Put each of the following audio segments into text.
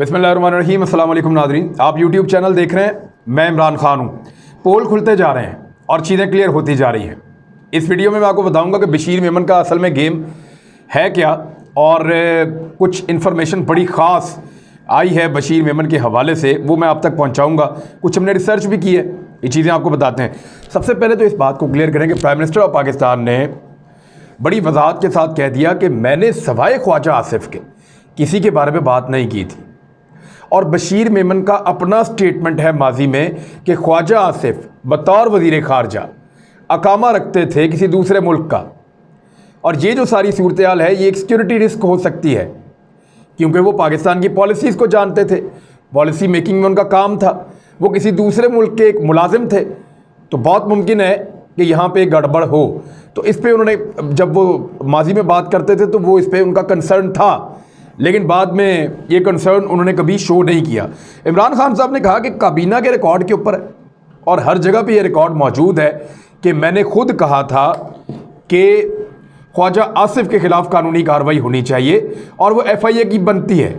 बिस्मिल्लाहिर्रहमानिर्रहीम। अस्सलाम वालेकुम नाज़रीन, आप यूट्यूब चैनल देख रहे हैं। मैं इमरान खान हूँ। पोल खुलते जा रहे हैं और चीज़ें क्लियर होती जा रही हैं। इस वीडियो में मैं आपको बताऊँगा कि बशीर मेमन का असल में गेम है क्या, और कुछ इन्फॉर्मेशन बड़ी ख़ास आई है बशीर मेमन के हवाले से, वो मैं आप तक पहुँचाऊँगा। कुछ हमने रिसर्च भी की है, ये चीज़ें आपको बताते हैं। सबसे पहले तो इस बात को क्लियर करें कि प्राइम मिनिस्टर ऑफ पाकिस्तान ने बड़ी वजाहत के साथ कह दिया कि मैंने सवाए ख्वाजा आसिफ के किसी के बारे में बात नहीं की थी। और बशीर मेमन का अपना स्टेटमेंट है माजी में कि ख्वाजा आसिफ बतौर वज़ीर ख़ारजा अकामा रखते थे किसी दूसरे मुल्क का, और ये जो सारी सूरत हाल है ये एक सिक्योरिटी रिस्क हो सकती है, क्योंकि वो पाकिस्तान की पॉलिसीज़ को जानते थे, पॉलिसी मेकिंग में उनका काम था, वो किसी दूसरे मुल्क के एक मुलाजिम थे, तो बहुत मुमकिन है कि यहाँ पे गड़बड़ हो। तो इस पे उन्होंने, जब वो माजी में बात करते थे तो वो इस पे उनका कंसर्न था, लेकिन बाद में ये कंसर्न उन्होंने कभी शो नहीं किया। इमरान खान साहब ने कहा कि काबीना के रिकॉर्ड के ऊपर है और हर जगह पे ये रिकॉर्ड मौजूद है कि मैंने खुद कहा था कि ख्वाजा आसिफ के ख़िलाफ़ कानूनी कार्रवाई होनी चाहिए और वो FIA की बनती है,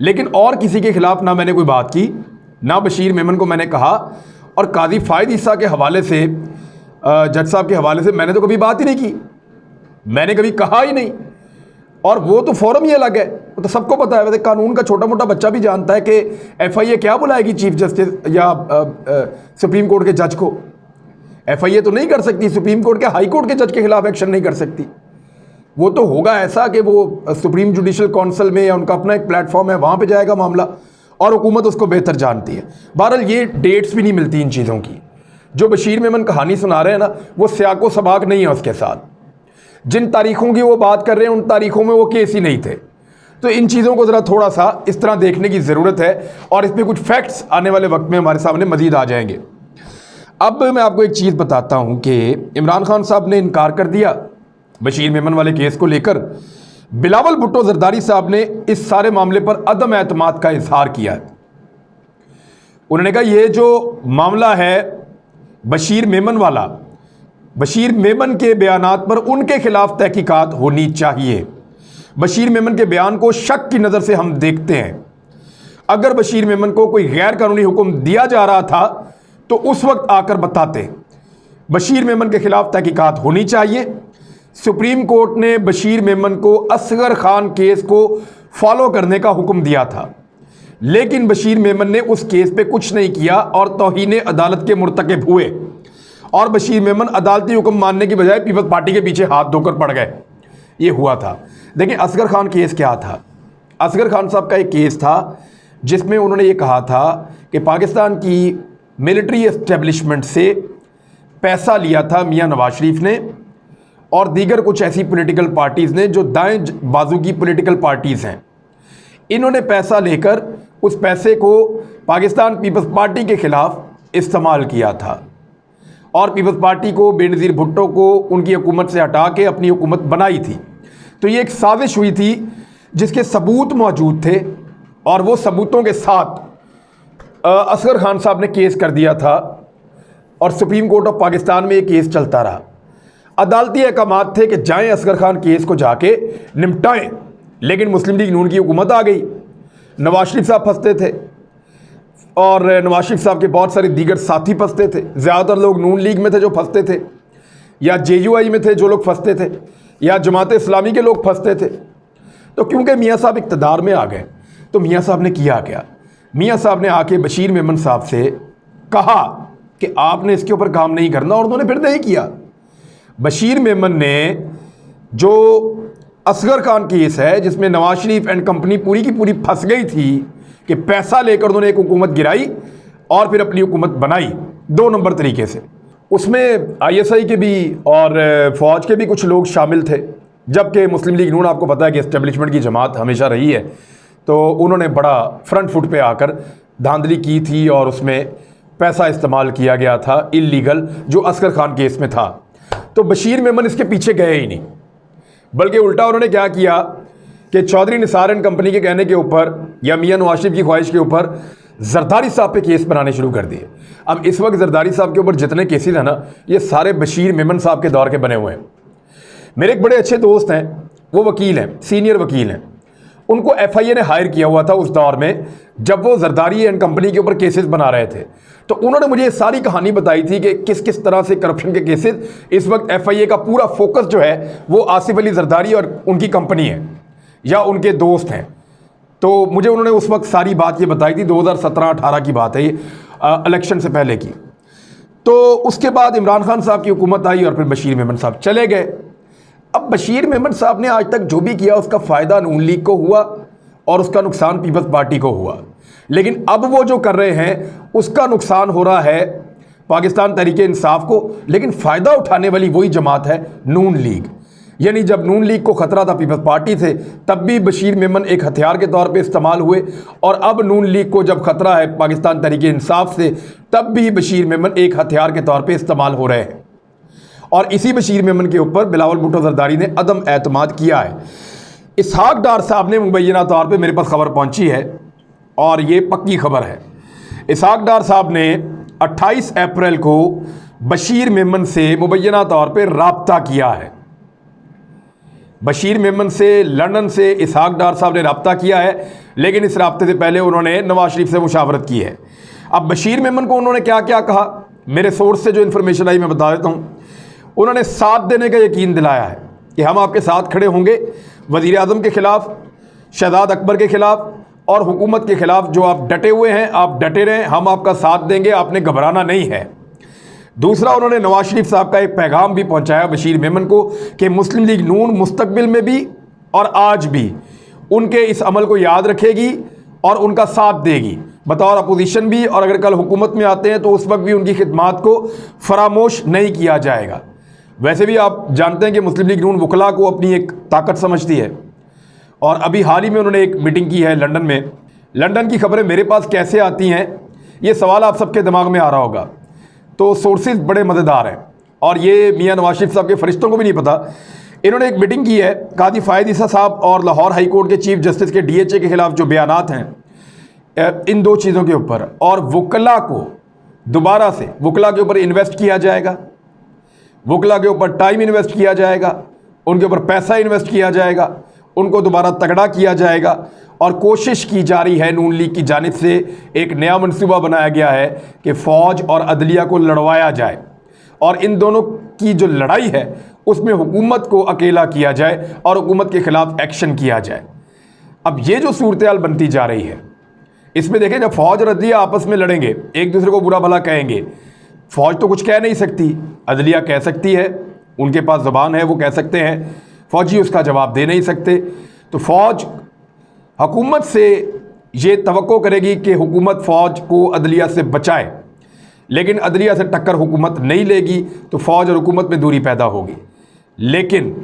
लेकिन और किसी के ख़िलाफ़ ना मैंने कोई बात की, ना बशीर मेमन को मैंने कहा। और काजी फ़ायद ईसा के हवाले से, जज साहब के हवाले से मैंने तो कभी बात ही नहीं की, मैंने कभी कहा ही नहीं। और वो तो फोरम ही अलग है, वो तो सबको पता है। वैसे कानून का छोटा मोटा बच्चा भी जानता है कि FIA क्या बुलाएगी चीफ जस्टिस या सुप्रीम कोर्ट के जज को। FIA तो नहीं कर सकती, सुप्रीम कोर्ट के हाई कोर्ट के जज के खिलाफ एक्शन नहीं कर सकती। वो तो होगा ऐसा कि वो सुप्रीम जुडिशल काउंसिल में, या उनका अपना एक प्लेटफॉर्म है, वहाँ पर जाएगा मामला, और हुकूमत उसको बेहतर जानती है। बहरहाल ये डेट्स भी नहीं मिलती इन चीज़ों की। जो बशीर मेमन कहानी सुना रहे हैं ना, वो सियाको सबाक नहीं है उसके साथ। जिन तारीखों की वो बात कर रहे हैं उन तारीखों में वो केस ही नहीं थे। तो इन चीज़ों को ज़रा थोड़ा सा इस तरह देखने की ज़रूरत है, और इस पर कुछ फैक्ट्स आने वाले वक्त में हमारे सामने मज़ीद आ जाएंगे। अब मैं आपको एक चीज़ बताता हूँ कि इमरान खान साहब ने इनकार कर दिया बशीर मेमन वाले केस को लेकर। बिलावल भुट्टो जरदारी साहब ने इस सारे मामले पर अदम एतमाद का इजहार किया है। उन्होंने कहा ये जो मामला है बशीर मेमन वाला, बशीर मेमन के बयानात पर उनके खिलाफ तहकीकात होनी चाहिए। बशीर मेमन के बयान को शक की नज़र से हम देखते हैं। अगर बशीर मेमन को कोई गैर कानूनी हुक्म दिया जा रहा था तो उस वक्त आकर बताते। बशीर मेमन के खिलाफ तहकीकात होनी चाहिए। सुप्रीम कोर्ट ने बशीर मेमन को असगर खान केस को फॉलो करने का हुक्म दिया था, लेकिन बशीर मेमन ने उस केस पे कुछ नहीं किया और तौहीन अदालत के मुर्तकिब हुए, और बशीर मेमन अदालती हुक्म मानने की बजाय पीपल्स पार्टी के पीछे हाथ धोकर पड़ गए। ये हुआ था। देखिए असगर खान केस क्या था। असगर खान साहब का एक केस था जिसमें उन्होंने ये कहा था कि पाकिस्तान की मिलिट्री एस्टेब्लिशमेंट से पैसा लिया था मियां नवाज शरीफ ने और दीगर कुछ ऐसी पॉलिटिकल पार्टीज़ ने जो दाएं बाजू की पॉलिटिकल पार्टीज़ हैं। इन्होंने पैसा लेकर उस पैसे को पाकिस्तान पीपल्स पार्टी के ख़िलाफ़ इस्तेमाल किया था, और पीपल्स पार्टी को, बेनज़ीर भुट्टो को उनकी हुकूमत से हटा के अपनी हुकूमत बनाई थी। तो ये एक साजिश हुई थी जिसके सबूत मौजूद थे, और वो सबूतों के साथ असगर खान साहब ने केस कर दिया था, और सुप्रीम कोर्ट ऑफ पाकिस्तान में ये केस चलता रहा। अदालती अहकामात थे कि जाएँ असगर खान केस को जाके निपटाएँ, लेकिन मुस्लिम लीग नून की हुकूमत आ गई। नवाज शरीफ साहब फंसते थे, और नवाज शरीफ साहब के बहुत सारे दीगर साथी फंसते थे। ज़्यादातर लोग नून लीग में थे जो फंसते थे, या JUI में थे जो लोग फंसते थे, या जमात इस्लामी के लोग फंसते थे। तो क्योंकि मियाँ साहब इक़्तिदार में आ गए, तो मियाँ साहब ने किया क्या? मियाँ साहब ने आके बशीर मेमन साहब से कहा कि आपने इसके ऊपर काम नहीं करना, और उन्होंने फिर नहीं किया। बशीर मेमन ने जो असगर खान केस है जिसमें नवाज शरीफ एंड कंपनी पूरी की पूरी फंस गई थी कि पैसा लेकर उन्होंने एक हुकूमत गिराई और फिर अपनी हुकूमत बनाई 2 नंबर तरीके से। उसमें ISI के भी और फ़ौज के भी कुछ लोग शामिल थे, जबकि मुस्लिम लीग नून आपको पता है कि एस्टेब्लिशमेंट की जमात हमेशा रही है। तो उन्होंने बड़ा फ्रंट फुट पे आकर धांधली की थी, और उसमें पैसा इस्तेमाल किया गया था इल्लीगल, जो असगर खान केस में था। तो बशीर मेमन इसके पीछे गए ही नहीं, बल्कि उल्टा उन्होंने क्या किया कि चौधरी निसार एंड कंपनी के कहने के ऊपर, या मियां नवाज शरीफ की ख्वाहिश के ऊपर, जरदारी साहब पे केस बनाने शुरू कर दिए। अब इस वक्त जरदारी साहब के ऊपर जितने केसेस हैं ना, ये सारे बशीर मेमन साहब के दौर के बने हुए हैं। मेरे एक बड़े अच्छे दोस्त हैं, वो वकील हैं, सीनियर वकील हैं। उनको एफआईए ने हायर किया हुआ था उस दौर में जब वो जरदारी एंड कंपनी के ऊपर केसेस बना रहे थे। तो उन्होंने मुझे ये सारी कहानी बताई थी कि किस किस तरह से करप्शन के केसेस, इस वक्त एफआईए का पूरा फोकस जो है वो आसिफ अली जरदारी और उनकी कंपनी है या उनके दोस्त हैं। तो मुझे उन्होंने उस वक्त सारी बात ये बताई थी, 2017-18 की बात है ये, इलेक्शन से पहले की। तो उसके बाद इमरान खान साहब की हुकूमत आई और फिर बशीर मेमन साहब चले गए। अब बशीर मेमन साहब ने आज तक जो भी किया उसका फ़ायदा नून लीग को हुआ और उसका नुकसान पीपल्स पार्टी को हुआ। लेकिन अब वो जो कर रहे हैं उसका नुकसान हो रहा है पाकिस्तान तहरीक इंसाफ को, लेकिन फ़ायदा उठाने वाली वही जमात है नून लीग। यानी जब नून लीग को ख़तरा था पीपल्स पार्टी से, तब भी बशीर मेमन एक हथियार के तौर पे इस्तेमाल हुए, और अब नून लीग को जब ख़तरा है पाकिस्तान तहरीक इंसाफ से, तब भी बशीर मेमन एक हथियार के तौर पे इस्तेमाल हो रहे हैं। और इसी बशीर मेमन के ऊपर बिलावल भुट्टो जरदारी ने अदम एतमाद किया है। इसहाक डार साहब ने मुबैना तौर पे मेरे पास खबर पहुंची है और ये पक्की खबर है। इसहाक डार साहब ने 28 अप्रैल को बशीर मेमन से मुबैना तौर पे राब्ता किया है। बशीर मेमन से लंदन से इसहाक डार साहब ने राब्ता किया है, लेकिन इस राब्ते से पहले उन्होंने नवाज शरीफ से मुशावरत की है। अब बशीर मेमन को उन्होंने क्या क्या कहा, मेरे सोर्स से जो इन्फॉर्मेशन आई मैं बता देता हूँ। उन्होंने साथ देने का यकीन दिलाया है कि हम आपके साथ खड़े होंगे वज़ीर आज़म के ख़िलाफ़, शहजाद अकबर के ख़िलाफ़ और हुकूमत के ख़िलाफ़। जो आप डटे हुए हैं आप डटे रहें, हम आपका साथ देंगे, आपने घबराना नहीं है। दूसरा, उन्होंने नवाज शरीफ साहब का एक पैगाम भी पहुंचाया बशीर मेमन को कि मुस्लिम लीग नून मुस्तकबिल में भी और आज भी उनके इस अमल को याद रखेगी और उनका साथ देगी बतौर अपोजिशन भी, और अगर कल हुकूमत में आते हैं तो उस वक्त भी उनकी खिदमात को फरामोश नहीं किया जाएगा। वैसे भी आप जानते हैं कि मुस्लिम लीग नून वकला को अपनी एक ताकत समझती है, और अभी हाल ही में उन्होंने एक मीटिंग की है लंदन में। लंदन की खबरें मेरे पास कैसे आती हैं, ये सवाल आप सबके दिमाग में आ रहा होगा। तो सोर्सेज बड़े मज़ेदार हैं और ये मियां नवाज शरीफ साहब के फरिश्तों को भी नहीं पता। इन्होंने एक मीटिंग की है कादी फ़ायद ईसा साहब और लाहौर हाई कोर्ट के चीफ जस्टिस के DHA के ख़िलाफ़ जो बयानात हैं इन दो चीज़ों के ऊपर, और वकला को दोबारा से वकला के ऊपर इन्वेस्ट किया जाएगा, वकला के ऊपर टाइम इन्वेस्ट किया जाएगा, उनके ऊपर पैसा इन्वेस्ट किया जाएगा, उनको दोबारा तगड़ा किया जाएगा। और कोशिश की जा रही है नून लीग की जानिब से, एक नया मनसूबा बनाया गया है कि फ़ौज और अदलिया को लड़वाया जाए और इन दोनों की जो लड़ाई है उसमें हुकूमत को अकेला किया जाए और हुकूमत के ख़िलाफ़ एक्शन किया जाए। अब ये जो सूरत हाल बनती जा रही है, इसमें देखें जब फ़ौज और अदलिया आपस में लड़ेंगे, एक दूसरे को बुरा भला कहेंगे, फ़ौज तो कुछ कह नहीं सकती, अदलिया कह सकती है, उनके पास ज़बान है, वो कह सकते हैं, फ़ौजी उसका जवाब दे नहीं सकते। तो फ़ौज हुकूमत से ये तवक्को करेगी कि हुकूमत फ़ौज को अदलिया से बचाए, लेकिन अदलिया से टक्कर हुकूमत नहीं लेगी तो फ़ौज और हुकूमत में दूरी पैदा होगी। लेकिन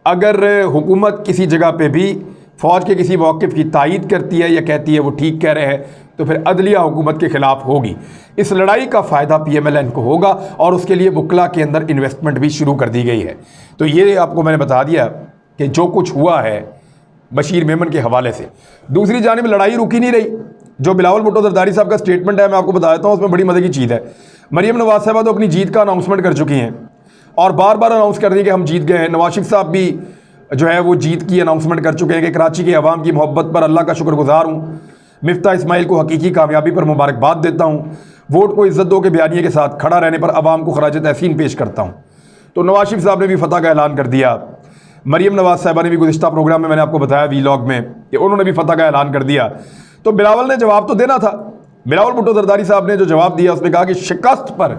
अगर हुकूमत किसी जगह पे भी फ़ौज के किसी मौक़िफ़ की तायीद करती है या कहती है वो ठीक कह रहे हैं, तो फिर अदलिया हुकूमत के ख़िलाफ़ होगी। इस लड़ाई का फ़ायदा PMLN को होगा और उसके लिए वकला के अंदर इन्वेस्टमेंट भी शुरू कर दी गई है। तो ये आपको मैंने बता दिया कि जो कुछ हुआ है बशीर मेमन के हवाले से। दूसरी जानिब लड़ाई रुकी नहीं रही। जो बिलावल भुट्टो जरदारी साहब का स्टेटमेंट है मैं आपको बता देता हूँ, उसमें बड़ी मज़े की चीज़ है। मरीम नवाज़ साहबा तो अपनी जीत का अनाउंसमेंट कर चुकी हैं और बार बार अनाउंस कर रही है कि हम जीत गए हैं। नवाज शरीफ साहब भी जो है वो जीत की अनाउंसमेंट कर चुके हैं कि कराची के अवाम की मोहब्बत पर अल्लाह का शुक्रगुजार हूँ, मिफ्ता इस्माइल को हकीकी कामयाबी पर मुबारकबाद देता हूँ, वोट को इज़्ज़त दो के बयानिए के साथ खड़ा रहने पर अवाम को खराज तहसीन पेश करता हूँ। तो नवाज शरीफ साहब ने भी फतह का ऐलान कर दिया। मरीम नवाज़ साहबा ने भी गुज़िश्ता प्रोग्राम में मैंने आपको बताया वीलॉग में कि उन्होंने भी फतह का ऐलान कर दिया। तो बिलावल ने जवाब तो देना था। बिलावल भुट्टो जरदारी साहब ने जो जवाब दिया उसने कहा कि शिकस्त पर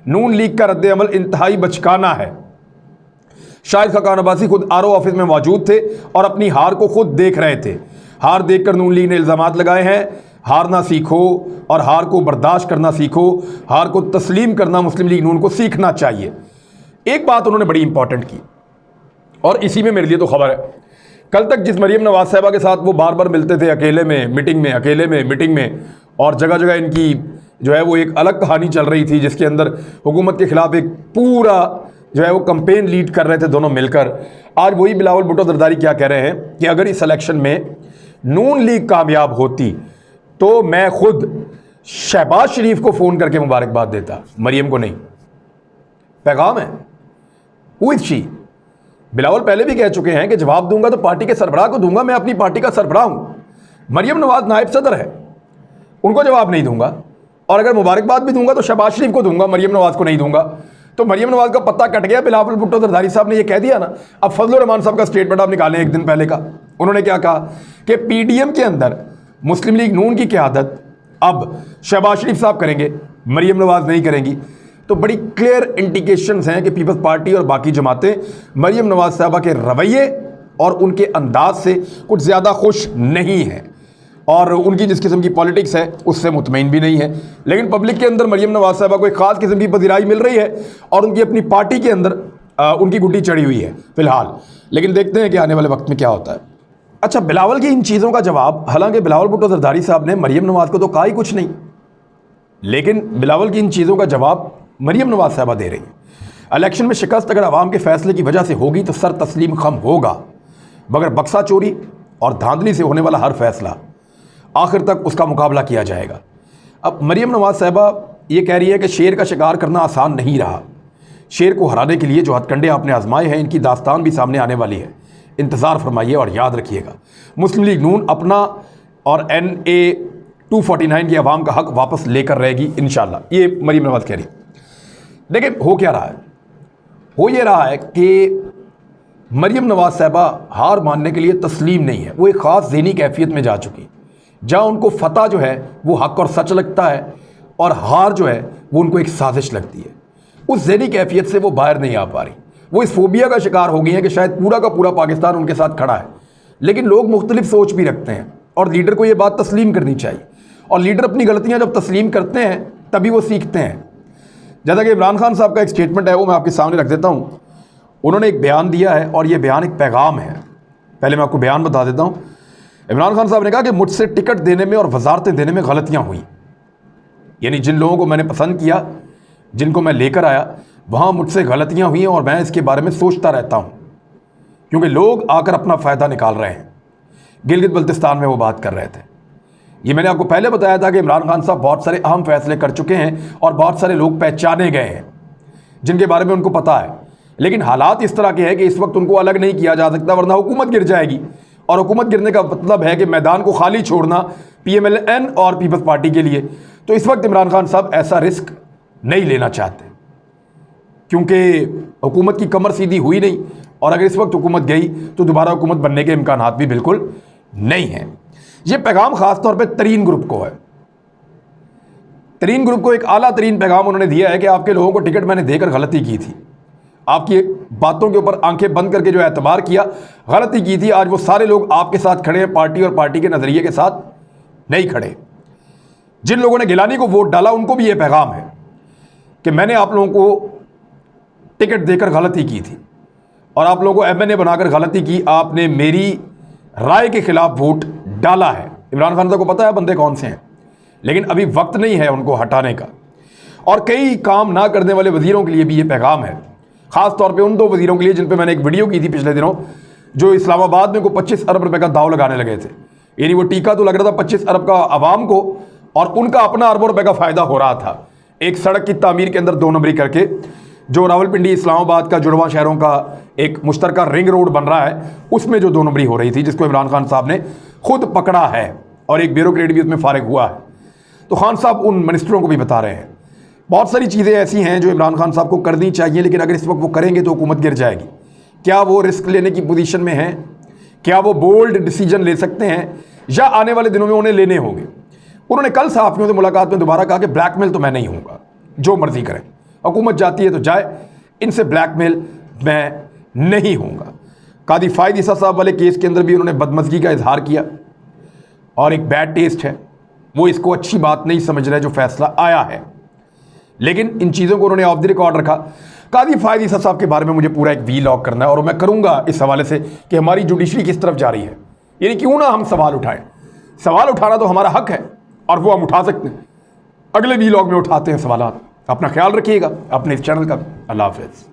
नून लीग का रद्द अमल इंतहाई बचकाना है। शाहिद खाकान अब्बासी खुद RO ऑफिस में मौजूद थे और अपनी हार को खुद देख रहे थे। हार देखकर नून लीग ने इल्ज़ामात लगाए हैं। हारना सीखो और हार को बर्दाश्त करना सीखो, हार को तस्लीम करना मुस्लिम लीग नून को सीखना चाहिए। एक बात उन्होंने बड़ी इंपॉर्टेंट की और इसी में मेरे लिए तो खबर है। कल तक जिस मरीम नवाज साहबा के साथ वो बार बार मिलते थे अकेले में मीटिंग में, अकेले में मीटिंग में, और जगह जगह इनकी जो है वो एक अलग कहानी चल रही थी जिसके अंदर हुकूमत के ख़िलाफ़ एक पूरा जो है वो कंपेन लीड कर रहे थे दोनों मिलकर। आज वही बिलावल भुट्टो जरदारी क्या कह रहे हैं कि अगर इस इलेक्शन में नून लीग कामयाब होती तो मैं खुद शहबाज शरीफ को फ़ोन करके मुबारकबाद देता, मरीम को नहीं। पैगाम है, हु इज़ शी, बिलावल पहले भी कह चुके हैं कि जवाब दूंगा तो पार्टी के सरबराह को दूंगा, मैं अपनी पार्टी का सरबराह हूं। मरियम नवाज नायब सदर है, उनको जवाब नहीं दूंगा, और अगर मुबारकबाद भी दूंगा तो शहबाज शरीफ को दूंगा, मरियम नवाज को नहीं दूंगा। तो मरियम नवाज का पत्ता कट गया। बिलावल भुट्टो जरदारी साहब ने ये कह दिया ना। अब फजलुर रहमान साहब का स्टेटमेंट आप निकालें एक दिन पहले का। उन्होंने क्या कहा कि पीडीएम के अंदर मुस्लिम लीग नून की क़यादत अब शहबाज शरीफ साहब करेंगे, मरियम नवाज नहीं करेंगी। तो बड़ी क्लियर इंडिकेशंस हैं कि पीपल्स पार्टी और बाकी जमातें मरियम नवाज साहबा के रवैये और उनके अंदाज से कुछ ज़्यादा खुश नहीं हैं, और उनकी जिस किस्म की पॉलिटिक्स है उससे मुतमईन भी नहीं है। लेकिन पब्लिक के अंदर मरियम नवाज साहबा को एक ख़ास किस्म की पजीराई मिल रही है, और उनकी अपनी पार्टी के अंदर उनकी गुड्डी चढ़ी हुई है फ़िलहाल। लेकिन देखते हैं कि आने वाले वक्त में क्या होता है। अच्छा, बिलावल की इन चीज़ों का जवाब, हालांकि बिलावल भुट्टो जरदारी साहब ने मरियम नवाज को तो कहा ही कुछ नहीं, लेकिन बिलावल की इन चीज़ों का जवाब मरियम नवाज साहबा दे रही है। इलेक्शन में शिकस्त अगर आवाम के फैसले की वजह से होगी तो सर तस्लीम खम होगा, मगर बक्सा चोरी और धांधली से होने वाला हर फैसला आखिर तक उसका मुकाबला किया जाएगा। अब मरियम नवाज साहबा ये कह रही है कि शेर का शिकार करना आसान नहीं रहा। शेर को हराने के लिए जो हथकंडे आपने आजमाए हैं, इनकी दास्तान भी सामने आने वाली है। इंतज़ार फरमाइए और याद रखिएगा, मुस्लिम लीग नून अपना और NA 249 की आवाम का हक वापस लेकर रहेगी इंशाल्लाह। ये मरियम नवाज कह रही। देखिए हो क्या रहा है, हो ये रहा है कि मरियम नवाज साहबा हार मानने के लिए तस्लीम नहीं है। वो एक ख़ास ज़हनी कैफियत में जा चुकी, जहाँ उनको फतह जो है वो हक और सच लगता है, और हार जो है वो उनको एक साजिश लगती है। उस ज़हनी कैफियत से वो बाहर नहीं आ पा रही। वो इस फोबिया का शिकार हो गई हैं कि शायद पूरा का पूरा पाकिस्तान उनके साथ खड़ा है। लेकिन लोग मुख्तलिफ सोच भी रखते हैं, और लीडर को ये बात तस्लीम करनी चाहिए। और लीडर अपनी गलतियाँ जब तस्लीम करते हैं तभी वो सीखते हैं। जैसा कि इमरान खान साहब का एक स्टेटमेंट है, वो मैं आपके सामने रख देता हूँ। उन्होंने एक बयान दिया है, और ये बयान एक पैगाम है। पहले मैं आपको बयान बता देता हूँ। इमरान खान साहब ने कहा कि मुझसे टिकट देने में और वजारतें देने में गलतियाँ हुई, यानी जिन लोगों को मैंने पसंद किया, जिनको मैं लेकर आया, वहाँ मुझसे गलतियाँ हुई हैं, और मैं इसके बारे में सोचता रहता हूँ, क्योंकि लोग आकर अपना फ़ायदा निकाल रहे हैं। गिलगित बल्तिस्तान में वो बात कर रहे थे। ये मैंने आपको पहले बताया था कि इमरान खान साहब बहुत सारे अहम फैसले कर चुके हैं, और बहुत सारे लोग पहचाने गए हैं जिनके बारे में उनको पता है। लेकिन हालात इस तरह के हैं कि इस वक्त उनको अलग नहीं किया जा सकता, वरना हुकूमत गिर जाएगी। और हुकूमत गिरने का मतलब है कि मैदान को खाली छोड़ना PMLN और पीपल्स पार्टी के लिए। तो इस वक्त इमरान खान साहब ऐसा रिस्क नहीं लेना चाहते, क्योंकि हुकूमत की कमर सीधी हुई नहीं, और अगर इस वक्त हुकूमत गई तो दोबारा हुकूमत बनने के इम्कानात भी बिल्कुल नहीं हैं। ये पैगाम ख़ास तौर पे तरीन ग्रुप को है। तरीन ग्रुप को एक आला तरीन पैगाम उन्होंने दिया है कि आपके लोगों को टिकट मैंने देकर गलती की थी, आपकी बातों के ऊपर आंखें बंद करके जो एतबार किया, गलती की थी। आज वो सारे लोग आपके साथ खड़े हैं, पार्टी और पार्टी के नज़रिए के साथ नहीं खड़े। जिन लोगों ने गिलानी को वोट डाला, उनको भी ये पैगाम है कि मैंने आप लोगों को टिकट देकर गलती की थी, और आप लोगों को MNA बनाकर गलती की। आपने मेरी राय के खिलाफ वोट डाला है। इमरान खान साहब को पता है बंदे कौन से हैं, लेकिन अभी वक्त नहीं है उनको हटाने का। और कई काम ना करने वाले वजीरों के लिए भी ये पैगाम है, ख़ास तौर पे उन 2 वजीरों के लिए जिन पे मैंने एक वीडियो की थी पिछले दिनों, जो इस्लामाबाद में को 25 अरब रुपए का दाव लगाने लगे थे। यानी वो टीका तो लग रहा था 25 अरब का आवाम को, और उनका अपना अरबों रुपए का फ़ायदा हो रहा था। एक सड़क की तामीर के अंदर 2 नंबरी करके, जो रावलपिंडी इस्लामाबाद का जुड़वा शहरों का एक मुश्तरका रिंग रोड बन रहा है, उसमें जो 2 नंबरी हो रही थी, जिसको इमरान खान साहब ने खुद पकड़ा है, और एक ब्यूरोक्रेट भी उसमें फारिग हुआ है। तो खान साहब उन मिनिस्टरों को भी बता रहे हैं। बहुत सारी चीज़ें ऐसी हैं जो इमरान खान साहब को करनी चाहिए, लेकिन अगर इस वक्त वो करेंगे तो हुकूमत गिर जाएगी। क्या वो रिस्क लेने की पोजीशन में हैं? क्या वो बोल्ड डिसीजन ले सकते हैं, या आने वाले दिनों में उन्हें लेने होंगे? उन्होंने कल सहाफ़ियों से मुलाकात में दोबारा कहा कि ब्लैकमेल तो मैं नहीं हूँगा, जो मर्जी करें, हुकूमत जाती है तो जाए, इनसे ब्लैकमेल मैं नहीं हूँगा। कादी फ़ायद ईसा साहब वाले केस के अंदर भी उन्होंने बदमज़गी का इजहार किया, और एक बैड टेस्ट है, वो इसको अच्छी बात नहीं समझ रहे जो फैसला आया है। लेकिन इन चीज़ों को उन्होंने ऑफ द रिकॉर्ड रखा। कादी फ़ायद ईसा साहब के बारे में मुझे पूरा एक वीलॉग करना है, और मैं करूँगा इस हवाले से कि हमारी जुडिशरी किस तरफ जा रही है। यानी क्यों ना हम सवाल उठाएं, सवाल उठाना तो हमारा हक है, और वो हम उठा सकते हैं। अगले वीलॉग में उठाते हैं सवाल। अपना ख्याल रखिएगा, अपने इस चैनल का। अल्लाह हाफ़िज़।